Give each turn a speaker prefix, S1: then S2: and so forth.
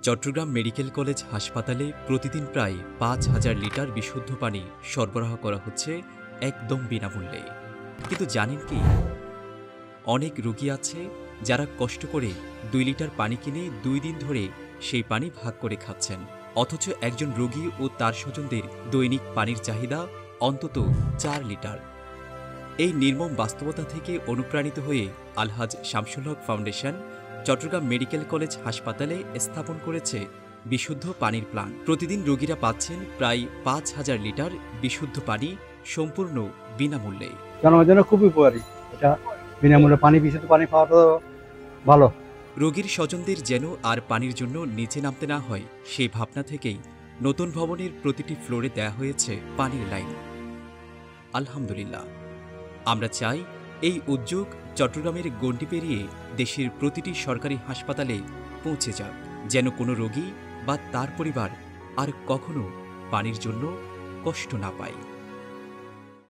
S1: Chittagong medical college হাসপাতালে প্রতিদিন প্রায় ৫,০০০ লিটার বিশুদ্ধ পানি সরবরাহ করা হচ্ছে একদম বিনামূল্যে। কিন্তু জানেন কি, অনেক রোগী আছে যারা কষ্ট করে ২ লিটার পানি কিনে ২ দিন ধরে সেই পানি ভাগ করে খাচ্ছেন, অথচ একজন রোগী ও তার স্বজনদের দৈনিক পানির চাহিদা অন্তত ৪ লিটার। এই নির্মম বাস্তবতা থেকে অনুপ্রাণিত হয়ে আলহাজ শামসুল হক ফাউন্ডেশন চট্টগ্রাম মেডিকেল কলেজ হাসপাতালে স্থাপন করেছে বিশুদ্ধ পানির প্লান্ট। প্রতিদিন রোগীরা পাচ্ছেন প্রায় ৫,০০০ লিটার বিশুদ্ধ পানি সম্পূর্ণ বিনামূল্যে।
S2: জনগণের জন্য খুবই উপকারী। এটা বিনামূল্যে পানি, বিশুদ্ধ পানি পাওয়াটা ভালো।
S1: রোগীর স্বজনদের যেন আর পানির জন্য নিচে নামতে না হয়, সেই ভাবনা থেকেই নতুন ভবনের প্রতিটি ফ্লোরে দেয়া হয়েছে পানির লাইন। আলহামদুলিল্লাহ, আমরা চাই এই উদ্যোগ চট্টগ্রামের গণ্ডি পেরিয়ে দেশের প্রতিটি সরকারি হাসপাতালে পৌঁছে যাক, যেন কোনো রোগী বা তার পরিবার আর কখনো পানির জন্য কষ্ট না পায়।